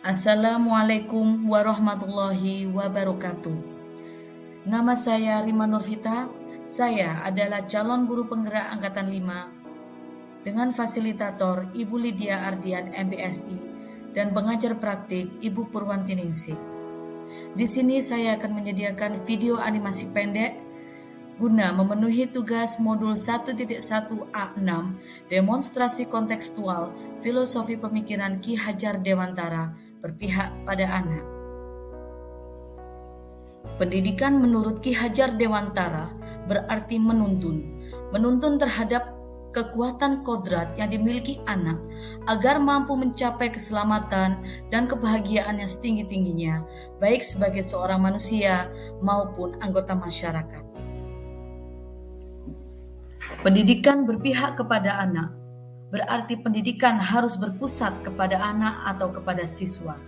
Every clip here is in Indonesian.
Assalamualaikum warahmatullahi wabarakatuh. Nama saya Rima Nurvita. Saya adalah calon guru penggerak Angkatan 5 dengan fasilitator Ibu Lydia Ardian MBSI dan pengajar praktik Ibu Purwanti Ningsih. Di sini saya akan menyediakan video animasi pendek guna memenuhi tugas modul 1.1A6 demonstrasi kontekstual filosofi pemikiran Ki Hajar Dewantara berpihak pada anak. Pendidikan menurut Ki Hajar Dewantara berarti menuntun terhadap kekuatan kodrat yang dimiliki anak agar mampu mencapai keselamatan dan kebahagiaan yang setinggi-tingginya, baik sebagai seorang manusia maupun anggota masyarakat. Pendidikan berpihak kepada anak berarti pendidikan harus berpusat kepada anak atau kepada siswa.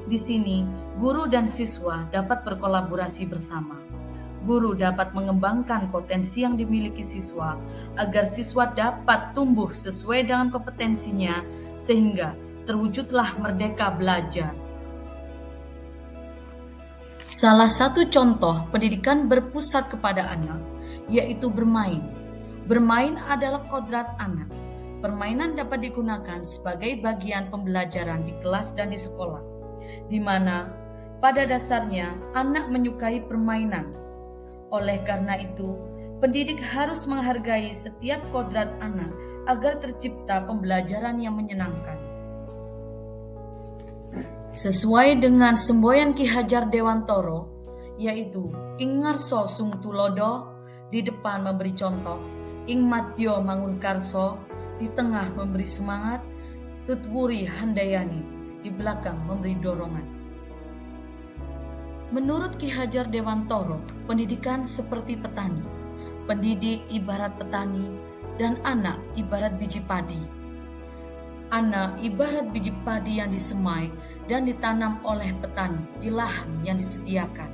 Di sini, guru dan siswa dapat berkolaborasi bersama. Guru dapat mengembangkan potensi yang dimiliki siswa agar siswa dapat tumbuh sesuai dengan kompetensinya sehingga terwujudlah merdeka belajar. Salah satu contoh pendidikan berpusat kepada anak yaitu bermain. Bermain adalah kodrat anak. Permainan dapat digunakan sebagai bagian pembelajaran di kelas dan di sekolah, di mana pada dasarnya anak menyukai permainan. Oleh karena itu, pendidik harus menghargai setiap kodrat anak agar tercipta pembelajaran yang menyenangkan. Sesuai dengan semboyan Ki Hajar Dewantara, yaitu ing ngarsa sung tulodo, di depan memberi contoh, ing madya mangun karso, di tengah memberi semangat, tutwuri handayani, di belakang memberi dorongan. Menurut Ki Hajar Dewantara, pendidikan seperti petani. Pendidik ibarat petani dan anak ibarat biji padi. Anak ibarat biji padi yang disemai dan ditanam oleh petani di lahan yang disediakan.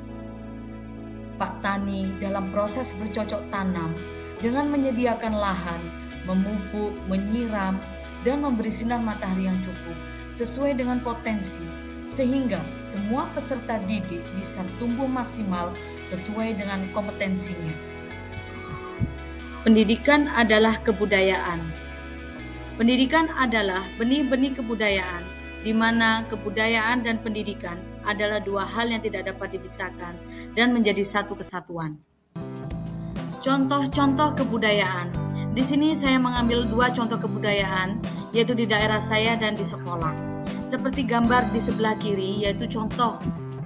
Pak Tani dalam proses bercocok tanam dengan menyediakan lahan, memupuk, menyiram, dan memberi sinar matahari yang cukup sesuai dengan potensi, sehingga semua peserta didik bisa tumbuh maksimal sesuai dengan kompetensinya. Pendidikan adalah kebudayaan. Pendidikan adalah benih-benih kebudayaan, di mana kebudayaan dan pendidikan adalah dua hal yang tidak dapat dipisahkan dan menjadi satu kesatuan. Contoh-contoh kebudayaan. Di sini saya mengambil dua contoh kebudayaan, yaitu di daerah saya dan di sekolah. Seperti gambar di sebelah kiri, yaitu contoh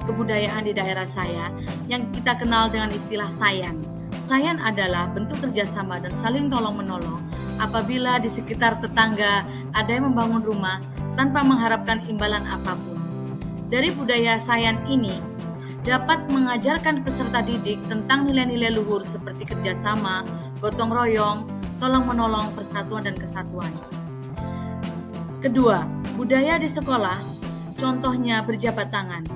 kebudayaan di daerah saya yang kita kenal dengan istilah sayan. Sayan adalah bentuk kerjasama dan saling tolong-menolong apabila di sekitar tetangga ada yang membangun rumah tanpa mengharapkan imbalan apapun. Dari budaya sayan ini, dapat mengajarkan peserta didik tentang nilai-nilai luhur seperti kerjasama, gotong royong, tolong-menolong, persatuan dan kesatuan. Kedua, budaya di sekolah, contohnya berjabat tangan.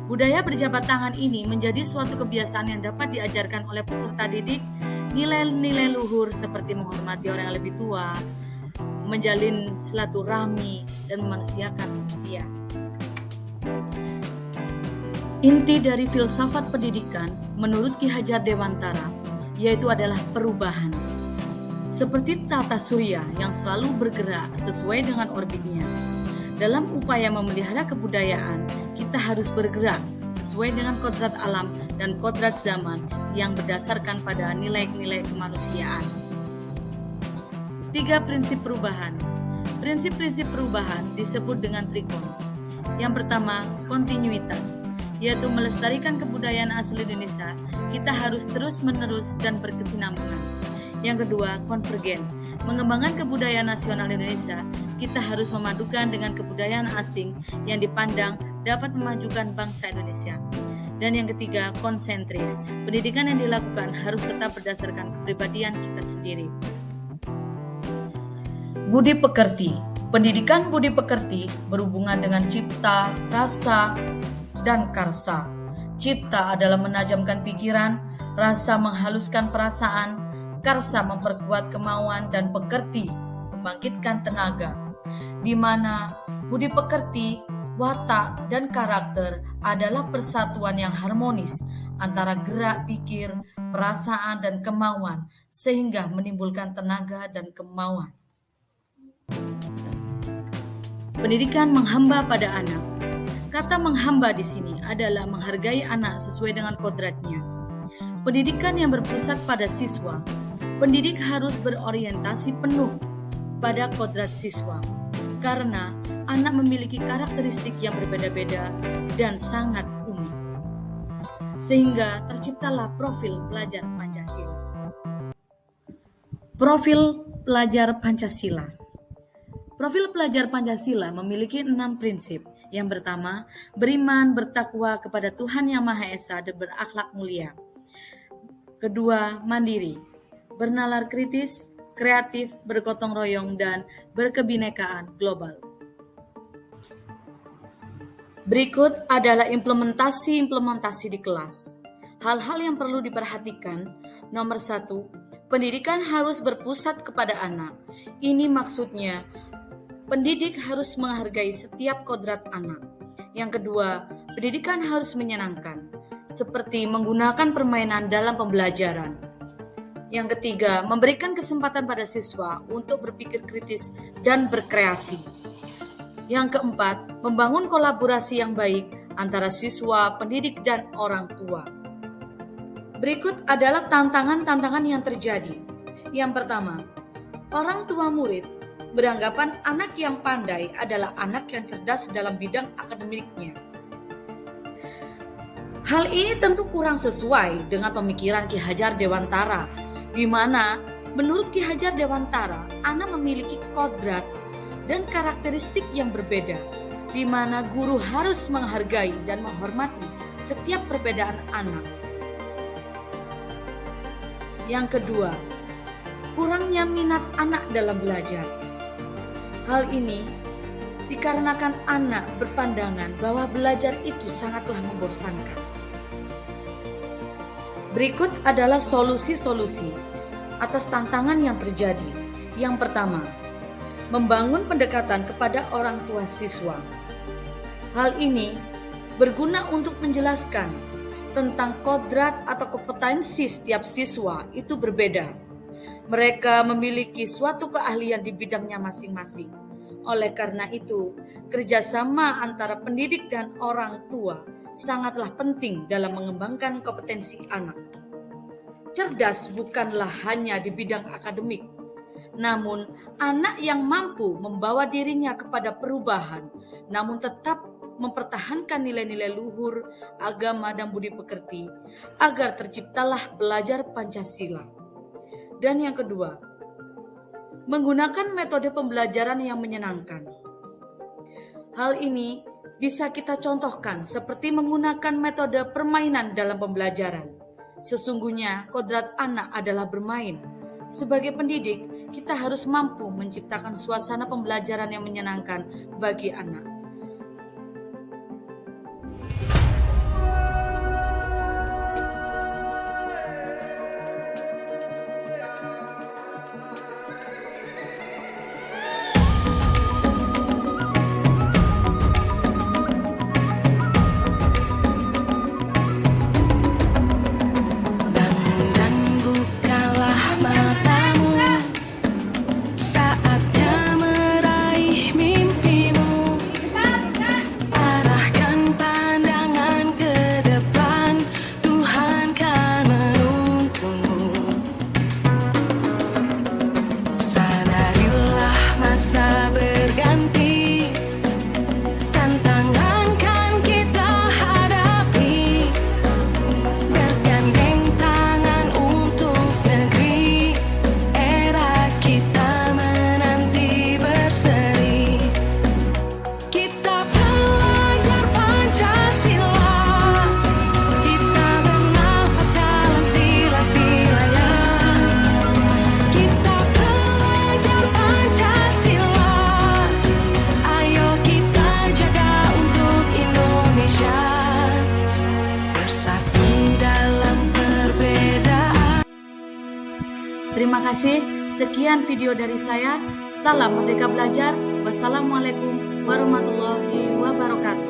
Budaya berjabat tangan ini menjadi suatu kebiasaan yang dapat diajarkan oleh peserta didik nilai-nilai luhur seperti menghormati orang yang lebih tua, menjalin silaturahmi, dan memanusiakan manusia. Inti dari filsafat pendidikan menurut Ki Hajar Dewantara yaitu adalah perubahan. Seperti tata surya yang selalu bergerak sesuai dengan orbitnya. Dalam upaya memelihara kebudayaan, kita harus bergerak sesuai dengan kodrat alam dan kodrat zaman yang berdasarkan pada nilai-nilai kemanusiaan. 3 prinsip perubahan. Prinsip-prinsip perubahan disebut dengan trikon. Yang pertama, kontinuitas, yaitu melestarikan kebudayaan asli Indonesia, kita harus terus-menerus dan berkesinambungan. Yang kedua, konvergen, mengembangkan kebudayaan nasional Indonesia, kita harus memadukan dengan kebudayaan asing yang dipandang dapat memajukan bangsa Indonesia. Dan yang ketiga, konsentris, pendidikan yang dilakukan harus tetap berdasarkan kepribadian kita sendiri. Budi pekerti, pendidikan budi pekerti berhubungan dengan cipta, rasa, dan karsa. Cipta adalah menajamkan pikiran, rasa menghaluskan perasaan, karsa memperkuat kemauan, dan pekerti membangkitkan tenaga. Di mana budi pekerti watak, dan karakter adalah persatuan yang harmonis antara gerak pikir, perasaan, dan kemauan, sehingga menimbulkan tenaga dan kemauan. Pendidikan menghamba pada anak. Kata menghamba di sini adalah menghargai anak sesuai dengan kodratnya. Pendidikan yang berpusat pada siswa. Pendidik harus berorientasi penuh pada kodrat siswa, karena anak memiliki karakteristik yang berbeda-beda dan sangat unik. Sehingga terciptalah profil pelajar Pancasila. Profil pelajar Pancasila. Profil pelajar Pancasila memiliki 6 prinsip. Yang pertama, beriman, bertakwa kepada Tuhan Yang Maha Esa dan berakhlak mulia. Kedua, mandiri, bernalar kritis, kreatif, bergotong royong, dan berkebinekaan global. Berikut adalah implementasi di kelas. Hal-hal yang perlu diperhatikan. Nomor 1, pendidikan harus berpusat kepada anak. Ini maksudnya, pendidik harus menghargai setiap kodrat anak. Yang kedua, pendidikan harus menyenangkan, seperti menggunakan permainan dalam pembelajaran. Yang ketiga, memberikan kesempatan pada siswa untuk berpikir kritis dan berkreasi. Yang keempat, membangun kolaborasi yang baik antara siswa, pendidik, dan orang tua. Berikut adalah tantangan-tantangan yang terjadi. Yang pertama, orang tua murid beranggapan anak yang pandai adalah anak yang cerdas dalam bidang akademiknya. Hal ini tentu kurang sesuai dengan pemikiran Ki Hajar Dewantara, di mana menurut Ki Hajar Dewantara, anak memiliki kodrat dan karakteristik yang berbeda, di mana guru harus menghargai dan menghormati setiap perbedaan anak. Yang kedua, kurangnya minat anak dalam belajar. Hal ini dikarenakan anak berpandangan bahwa belajar itu sangatlah membosankan. Berikut adalah solusi-solusi atas tantangan yang terjadi. Yang pertama, membangun pendekatan kepada orang tua siswa. Hal ini berguna untuk menjelaskan tentang kodrat atau kompetensi setiap siswa itu berbeda. Mereka memiliki suatu keahlian di bidangnya masing-masing. Oleh karena itu, kerjasama antara pendidik dan orang tua sangatlah penting dalam mengembangkan kompetensi anak. Cerdas bukanlah hanya di bidang akademik, namun anak yang mampu membawa dirinya kepada perubahan, namun tetap mempertahankan nilai-nilai luhur, agama, dan budi pekerti, agar terciptalah pelajar Pancasila. Dan yang kedua, menggunakan metode pembelajaran yang menyenangkan. Hal ini bisa kita contohkan seperti menggunakan metode permainan dalam pembelajaran. Sesungguhnya kodrat anak adalah bermain. Sebagai pendidik, kita harus mampu menciptakan suasana pembelajaran yang menyenangkan bagi anak. Terima kasih. Sekian video dari saya. Salam Merdeka Belajar. Wassalamualaikum warahmatullahi wabarakatuh. wabarakatuh.